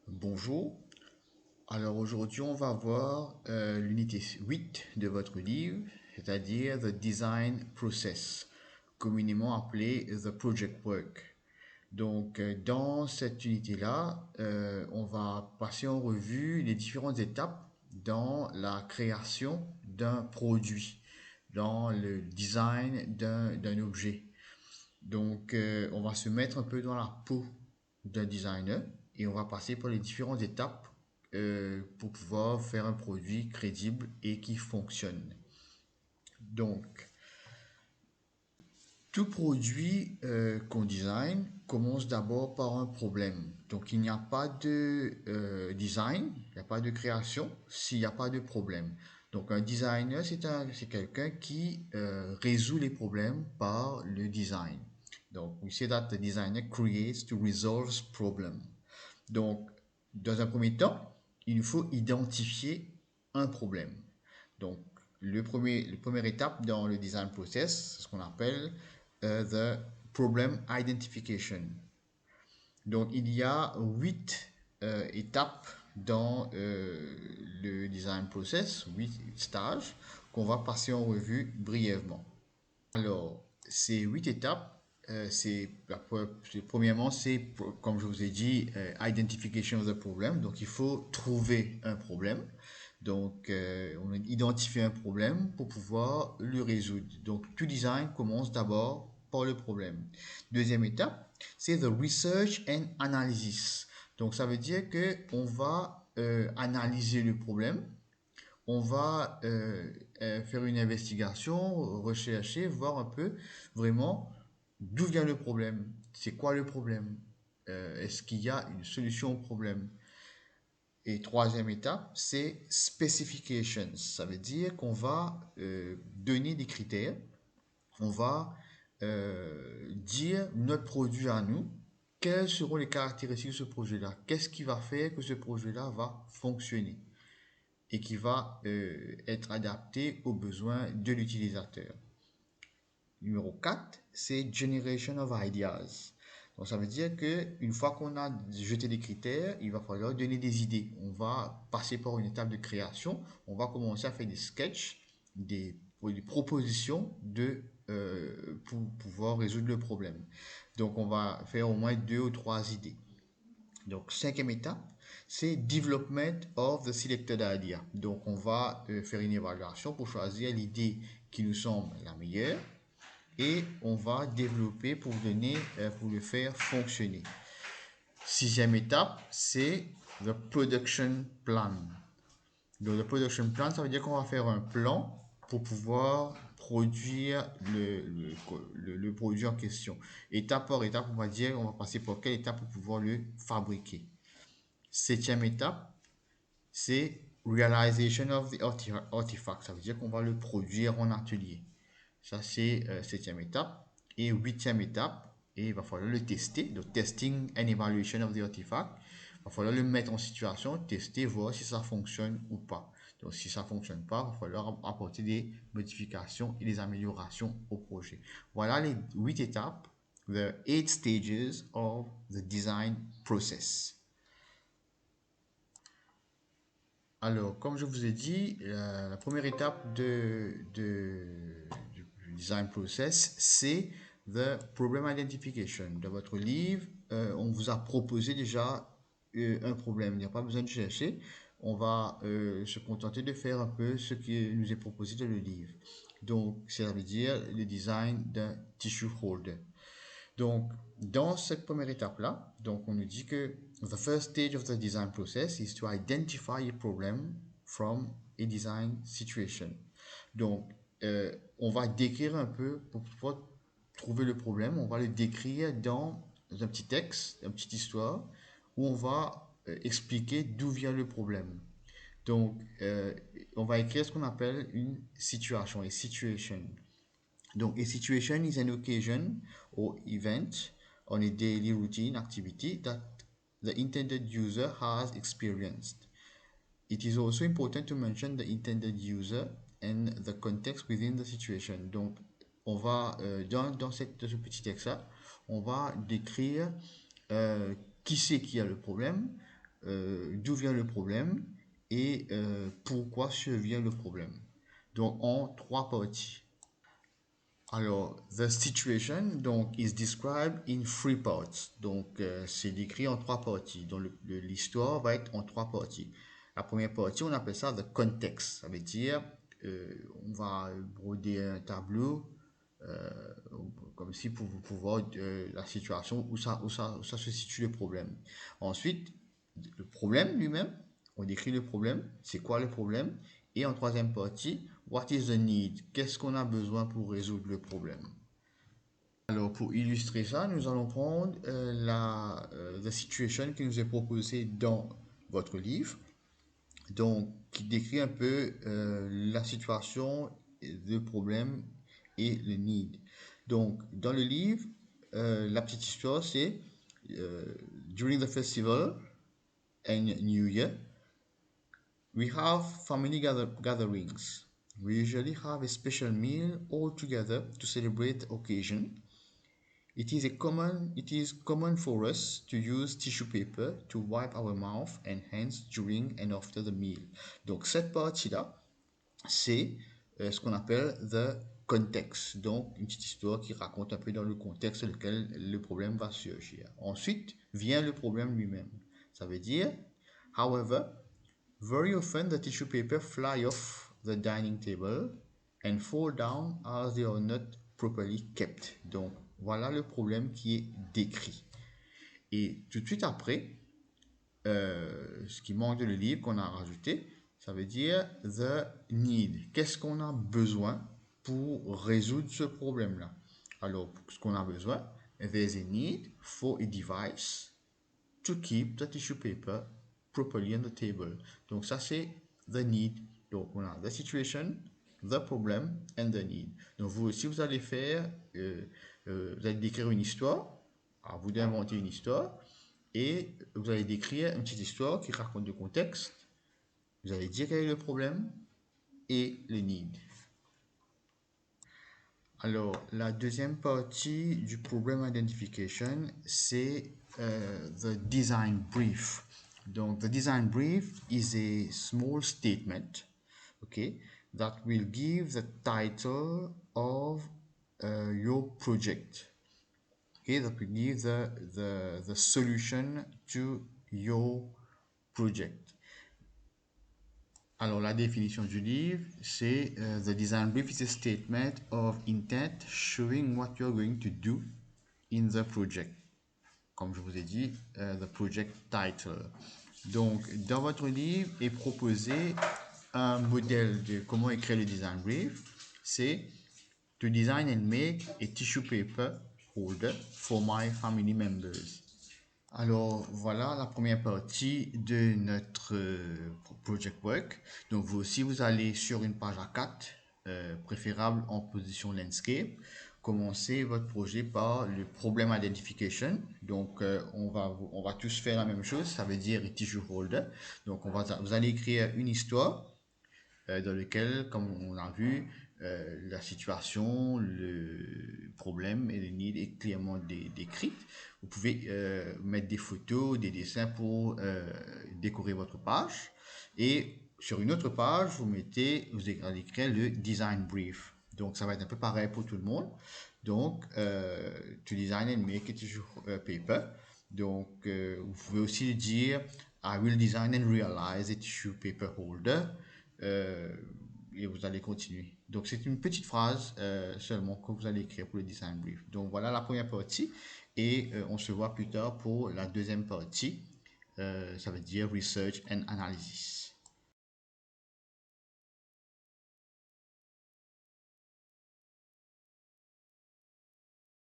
Bonjour. Alors aujourd'hui, on va voir l'unité 8 de votre livre, c'est-à-dire The Design Process, communément appelé The Project Work. Donc dans cette unité-là, on va passer en revue les différentes étapes dans la création d'un produit, dans le design d'un objet. Donc, on va se mettre un peu dans la peau d'un designer et on va passer par les différentes étapes pour pouvoir faire un produit crédible et qui fonctionne. Donc, tout produit qu'on design commence d'abord par un problème. Donc, il n'y a pas de design, il n'y a pas de création s'il n'y a pas de problème. Donc, un designer, c'est quelqu'un qui résout les problèmes par le design. Donc, we say that the designer creates to resolve problem. Donc, dans un premier temps, il faut identifier un problème. Donc, la première étape dans le design process, c'est ce qu'on appelle the problem identification. Donc, il y a 8 étapes dans le design process, 8 stages qu'on va passer en revue brièvement. Alors, ces 8 étapes, premièrement, comme je vous ai dit, identification of the problem. Donc, il faut trouver un problème. Donc, on identifie un problème pour pouvoir le résoudre. Donc, tout design commence d'abord par le problème. Deuxième étape, c'est the research and analysis. Donc, ça veut dire que on va analyser le problème, on va faire une investigation, rechercher, voir un peu vraiment d'où vient le problème, c'est quoi le problème, est-ce qu'il y a une solution au problème. Et troisième étape, c'est specifications. Ça veut dire qu'on va donner des critères, on va dire notre produit à nous, quelles seront les caractéristiques de ce projet-là, qu'est-ce qui va faire que ce projet-là va fonctionner et qui va être adapté aux besoins de l'utilisateur. Numéro 4, c'est Generation of Ideas. Donc ça veut dire que une fois qu'on a jeté des critères, il va falloir donner des idées. On va passer par une étape de création. On va commencer à faire des sketchs, des propositions pour pouvoir résoudre le problème. Donc on va faire au moins 2 ou 3 idées. Donc, cinquième étape, c'est Development of the Selected Idea. Donc, on va faire une évaluation pour choisir l'idée qui nous semble la meilleure et on va développer pour le faire fonctionner. Sixième étape, c'est the Production Plan. Donc, le Production Plan, ça veut dire qu'on va faire un plan pour pouvoir produire le produit en question. Étape par étape, on va dire, on va passer par quelle étape pour pouvoir le fabriquer. Septième étape, c'est realization of the artifact. Ça veut dire qu'on va le produire en atelier. Ça, c'est septième étape. Et huitième étape, et il va falloir le tester. Donc, testing and evaluation of the artifact. Il va falloir le mettre en situation, tester, voir si ça fonctionne ou pas. Donc, si ça ne fonctionne pas, il va falloir apporter des modifications et des améliorations au projet. Voilà les 8 étapes, the 8 stages of the design process. Alors, comme je vous ai dit, la première étape du design process, c'est the problem identification. Dans votre livre, on vous a proposé déjà un problème. Il n'y a pas besoin de chercher. On va se contenter de faire un peu ce qui nous est proposé dans le livre. Donc, ça veut dire le design d'un tissue holder. Donc, dans cette première étape-là, donc on nous dit que the first stage of the design process is to identify a problem from a design situation. Donc, on va décrire un peu pour pouvoir trouver le problème. On va le décrire dans un petit texte, une petite histoire, où on va expliquer d'où vient le problème. Donc, on va écrire ce qu'on appelle une situation, a situation. Donc, a situation is an occasion or event on a daily routine activity that the intended user has experienced. It is also important to mention the intended user and the context within the situation. Donc, on va, dans ce petit texte-là, on va décrire qui c'est qui a le problème, d'où vient le problème et pourquoi survient le problème. Donc, en trois parties. Alors, the situation donc is described in three parts. Donc, c'est décrit en trois parties. Donc, l'histoire va être en trois parties. La première partie, on appelle ça the context. Ça veut dire, on va broder un tableau comme si pour voir la situation où ça se situe le problème. Ensuite, le problème lui-même, on décrit le problème, c'est quoi le problème, et en troisième partie, what is the need, qu'est-ce qu'on a besoin pour résoudre le problème. Alors pour illustrer ça, nous allons prendre the situation qui nous est proposée dans votre livre, donc qui décrit un peu la situation, le problème et le need. Donc dans le livre, la petite histoire c'est during the festival and New Year, we have family gatherings. We usually have a special meal all together to celebrate the occasion. It is common for us to use tissue paper to wipe our mouth and hands during and after the meal. Donc cette partie-là, c'est ce qu'on appelle the context. Donc une petite histoire qui raconte un peu dans le contexte dans lequel le problème va surgir. Ensuite vient le problème lui-même. Ça veut dire, however, very often the tissue paper fly off the dining table and fall down as they are not properly kept. Donc voilà le problème qui est décrit. Et tout de suite après, ce qui manque de le livre qu'on a rajouté, ça veut dire the need. Qu'est-ce qu'on a besoin pour résoudre ce problème-là? Alors, ce qu'on a besoin, there's a need for a device to keep the tissue paper properly on the table. Donc ça c'est the need. Donc on a the situation, the problem and the need. Donc vous aussi vous allez faire, vous allez décrire une histoire. Alors vous d'inventer une histoire et vous allez décrire une petite histoire qui raconte le contexte. Vous allez dire quel est le problème et le need. Alors, la deuxième partie du problem identification, c'est the design brief. Donc, the design brief is a small statement, okay, that will give the title of your project. Okay, that will give the solution to your project. Alors, la définition du livre, c'est the design brief is a statement of intent showing what you're going to do in the project. Comme je vous ai dit, the project title. Donc, dans votre livre est proposé un modèle de comment écrire le design brief. C'est to design and make a tissue paper holder for my family members. Alors voilà la première partie de notre project work. Donc vous aussi vous allez sur une page A4, préférable en position landscape. Commencez votre projet par le problem identification. Donc on va tous faire la même chose, ça veut dire tissue holder. Donc vous allez écrire une histoire dans laquelle, comme on a vu, la situation, le problème et le need est clairement décrit. Vous pouvez mettre des photos, des dessins pour décorer votre page. Et sur une autre page, vous allez écrire le design brief. Donc, ça va être un peu pareil pour tout le monde. Donc, to design and make a tissue paper. Donc, vous pouvez aussi dire I will design and realize a tissue paper holder. Et vous allez continuer. Donc, c'est une petite phrase seulement que vous allez écrire pour le design brief. Donc, voilà la première partie. Et on se voit plus tard pour la deuxième partie. Ça veut dire research and analysis.